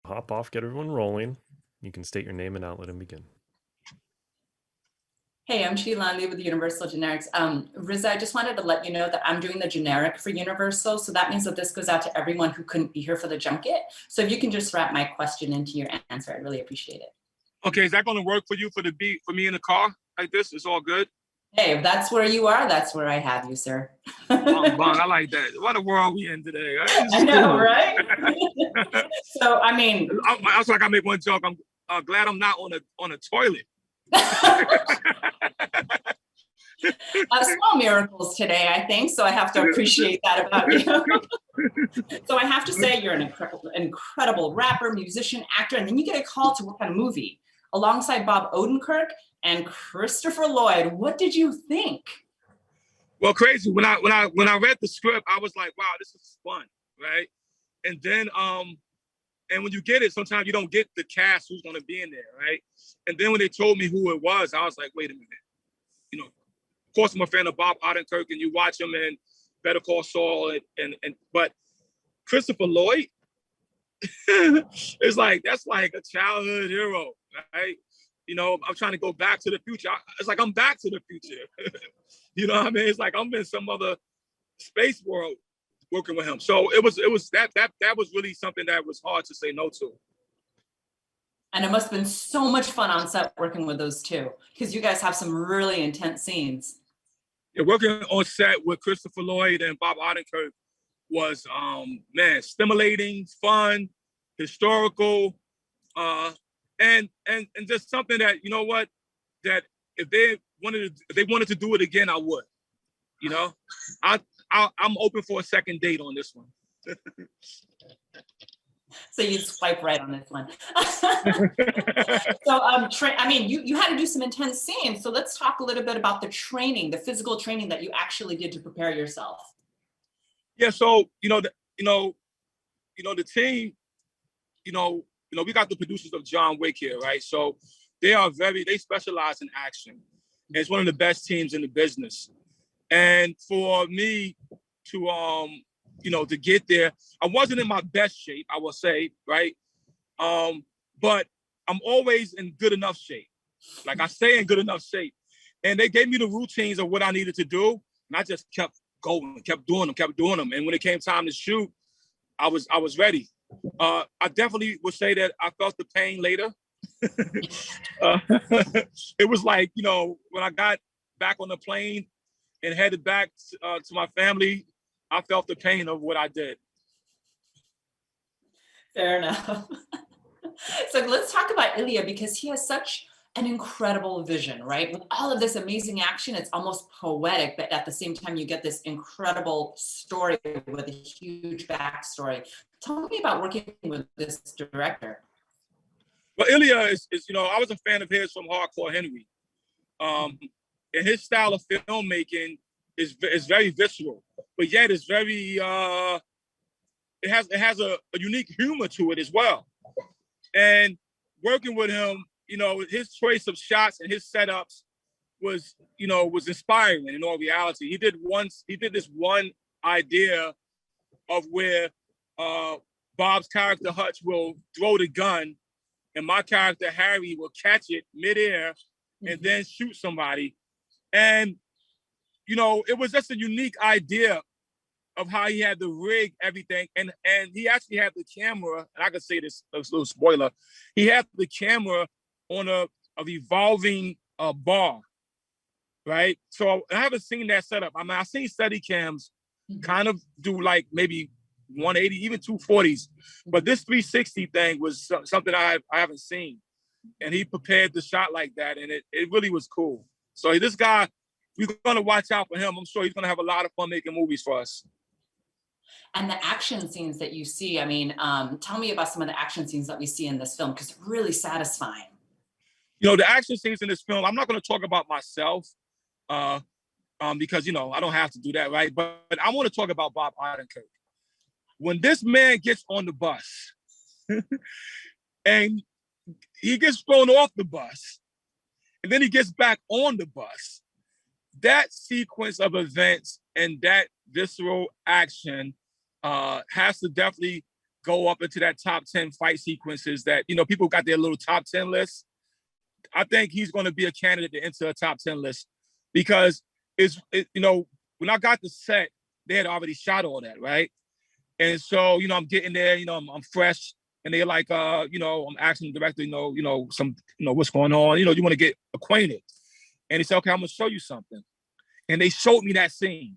hop off, get everyone rolling. You can state your name and outlet and begin. Hey, I'm Sheila Lee with Universal Generics. RZA, I just wanted to let you know that I'm doing the generic for Universal. So that means that this goes out to everyone who couldn't be here for the junket. So if you can just wrap my question into your answer, I'd really appreciate it. Okay, is that going to work for you for me in the car like this? It's all good? Hey, if that's where you are, that's where I have you, sir. I like that. What a world we in today. Right? I know, right? So, I mean, I was like, I make one joke. I'm glad I'm not on a toilet. Small miracles today, I think. So I have to appreciate that about you. So I have to say, you're an incredible rapper, musician, actor, and then you get a call to work on a movie alongside Bob Odenkirk and Christopher Lloyd. What did you think? Well, crazy. When I read the script, I was like, wow, this is fun, right? And then and when you get it, sometimes you don't get the cast who's going to be in there, right? And then when they told me who it was, I was like, wait a minute. You know, of course, I'm a fan of Bob Odenkirk, and you watch him in Better Call Saul, but Christopher Lloyd, it's like, that's like a childhood hero, right? You know, I'm trying to go back to the future. It's like I'm back to the future. You know what I mean? It's like I'm in some other space world working with him. So it was that was really something that was hard to say no to. And it must have been so much fun on set working with those two, because you guys have some really intense scenes. Yeah, working on set with Christopher Lloyd and Bob Odenkirk was man, stimulating, fun, historical, and just something that, you know what, that if they wanted to do it again, I would. You know, I'm open for a second date on this one. So you swipe right on this one. So, I mean, you had to do some intense scenes. So let's talk a little bit about the training, the physical training that you actually did to prepare yourself. Yeah. So the team, we got the producers of John Wick here, right? So they specialize in action. And it's one of the best teams in the business. And for me to get there, I wasn't in my best shape, I will say, right? But I'm always in good enough shape. Like I stay in good enough shape. And they gave me the routines of what I needed to do. And I just kept going, kept doing them. And when it came time to shoot, I was ready. I definitely would say that I felt the pain later. It was like, when I got back on the plane and headed back to my family, I felt the pain of what I did. Fair enough. So let's talk about Ilya, because he has such an incredible vision, right? With all of this amazing action, it's almost poetic, but at the same time, you get this incredible story with a huge backstory. Tell me about working with this director. Well, Ilya is I was a fan of his from Hardcore Henry. And his style of filmmaking is very visceral, but yet it's very, it has a unique humor to it as well. And working with him, his choice of shots and his setups was inspiring in all reality. He did this one idea of where Bob's character Hutch will throw the gun and my character Harry will catch it midair and then shoot somebody. And, it was just a unique idea of how he had to rig everything. And he actually had the camera, and I could say this, a little spoiler, he had the camera on a revolving bar, right? So I haven't seen that setup. I mean, I've seen steady cams kind of do like maybe 180, even 240s. But this 360 thing was something I haven't seen. And he prepared the shot like that, and it really was cool. So this guy, we're going to watch out for him. I'm sure he's going to have a lot of fun making movies for us. And the action scenes that you see, I mean, tell me about some of the action scenes that we see in this film, because it's really satisfying. The action scenes in this film, I'm not going to talk about myself because, I don't have to do that, right? But I want to talk about Bob Odenkirk. When this man gets on the bus and he gets thrown off the bus and then he gets back on the bus, that sequence of events and that visceral action has to definitely go up into that top 10 fight sequences that, you know, people got their little top 10 lists. I think he's going to be a candidate to enter a top 10 list because you know, when I got the set, they had already shot all that, right? And so, you know, I'm getting there, you know, I'm fresh, and they're like, you know, I'm asking the director, you know, what's going on? You know, you want to get acquainted. And he said, okay, I'm going to show you something. And they showed me that scene.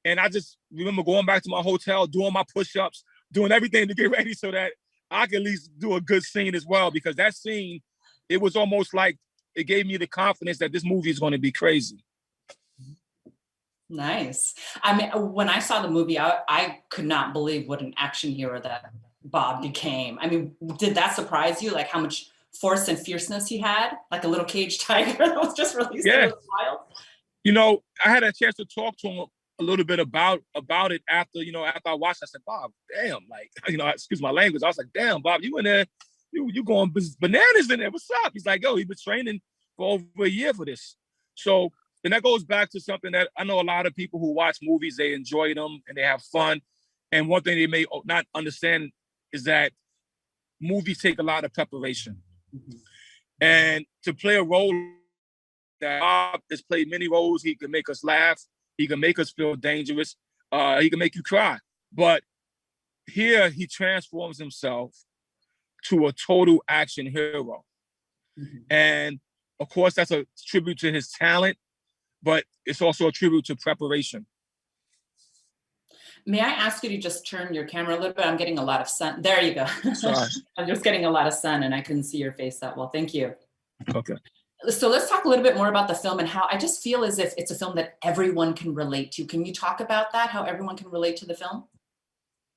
And I just remember going back to my hotel, doing my push-ups, doing everything to get ready so that I could at least do a good scene as well. Because that scene, it was almost like it gave me the confidence that this movie is going to be crazy. Nice. I mean, when I saw the movie, I could not believe what an action hero that Bob became. I mean, did that surprise you? Like how much force and fierceness he had? Like a little caged tiger that was just released. Yeah. It was wild. You know, I had a chance to talk to him a little bit about it after I watched. I said, Bob, damn, like, you know, excuse my language. I was like, damn, Bob, you in there, you going bananas in there. What's up? He's like, yo, he's been training for over a year for this. So, and that goes back to something that I know a lot of people who watch movies, they enjoy them and they have fun. And one thing they may not understand is that movies take a lot of preparation. Mm-hmm. And to play a role that Bob has played many roles, he can make us laugh, he can make us feel dangerous, he can make you cry. But here he transforms himself to a total action hero. Mm-hmm. And of course, that's a tribute to his talent, but it's also a tribute to preparation. May I ask you to just turn your camera a little bit? I'm getting a lot of sun. There you go. Sorry. I'm just getting a lot of sun and I couldn't see your face that well. Thank you. Okay. So let's talk a little bit more about the film and how I just feel as if it's a film that everyone can relate to. Can you talk about that, how everyone can relate to the film?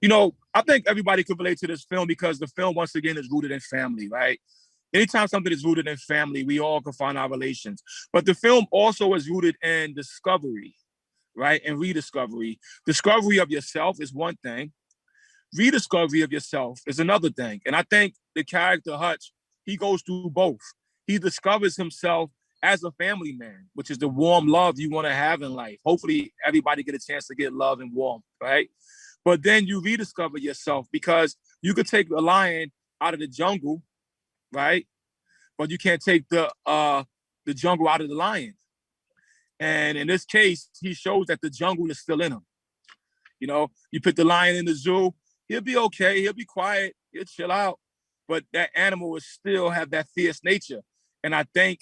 You know, I think everybody can relate to this film because the film, once again, is rooted in family, right? Anytime something is rooted in family, we all can find our relations. But the film also is rooted in discovery, right? And rediscovery. Discovery of yourself is one thing. Rediscovery of yourself is another thing. And I think the character Hutch, he goes through both. He discovers himself as a family man, which is the warm love you want to have in life. Hopefully everybody get a chance to get love and warmth, right? But then you rediscover yourself because you could take a lion out of the jungle, right? But you can't take the jungle out of the lion. And in this case, he shows that the jungle is still in him. You know, you put the lion in the zoo, he'll be okay, he'll be quiet, he'll chill out. But that animal will still have that fierce nature. And I think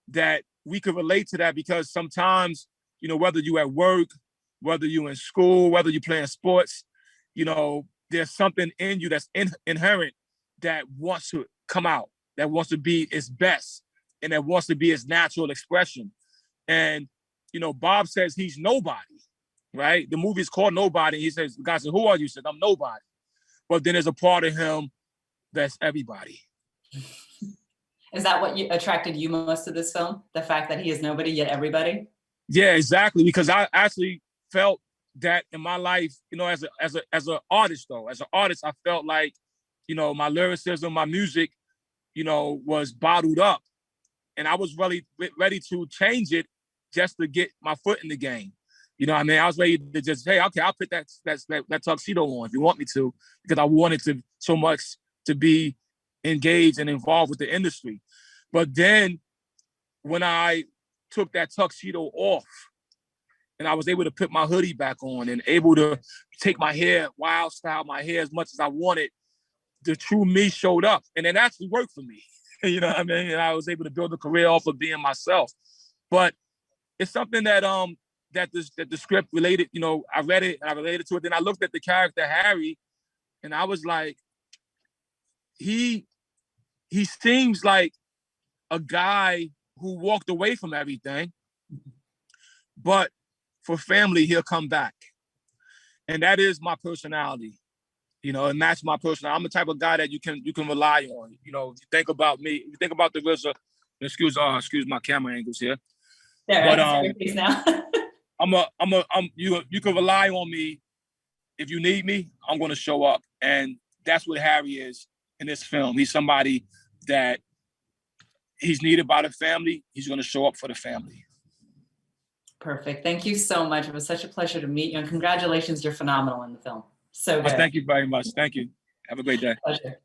that we could relate to that because sometimes, you know, whether you at work, whether you in school, whether you playing sports, you know, there's something in you that's inherent that wants to come out, that wants to be its best, and that wants to be its natural expression. And, you know, Bob says he's nobody, right? The movie is called Nobody. He says, the guy said, who are you? He said, I'm nobody. But then there's a part of him that's everybody. Is that what attracted you most to this film? The fact that he is nobody yet everybody? Yeah, exactly. Because I actually felt that in my life, you know, as an artist though, as an artist, I felt like, you know, my lyricism, my music, you know, was bottled up. And I was really ready to change it just to get my foot in the game. You know what I mean? I was ready to just, hey, okay, I'll put that tuxedo on if you want me to, because I wanted to so much to be engaged and involved with the industry. But then when I took that tuxedo off and I was able to put my hoodie back on and able to take my hair, wild style my hair as much as I wanted, the true me showed up. And it actually worked for me. You know what I mean? And I was able to build a career off of being myself. But it's something that that the script related, you know, I read it and I related to it. Then I looked at the character Harry and I was like, he seems like a guy who walked away from everything, but for family, he'll come back. And that is my personality, you know, and that's my personality. I'm the type of guy that you can rely on. You know, if you think about me, if you think about the RZA, excuse my camera angles here. There, but now. You can rely on me. If you need me, I'm going to show up. And that's what Harry is in this film. He's somebody that he's needed by the family. He's going to show up for the family. Perfect. Thank you so much. It was such a pleasure to meet you. And congratulations, you're phenomenal in the film. So good. Thank you very much. Thank you. Have a great day. Pleasure.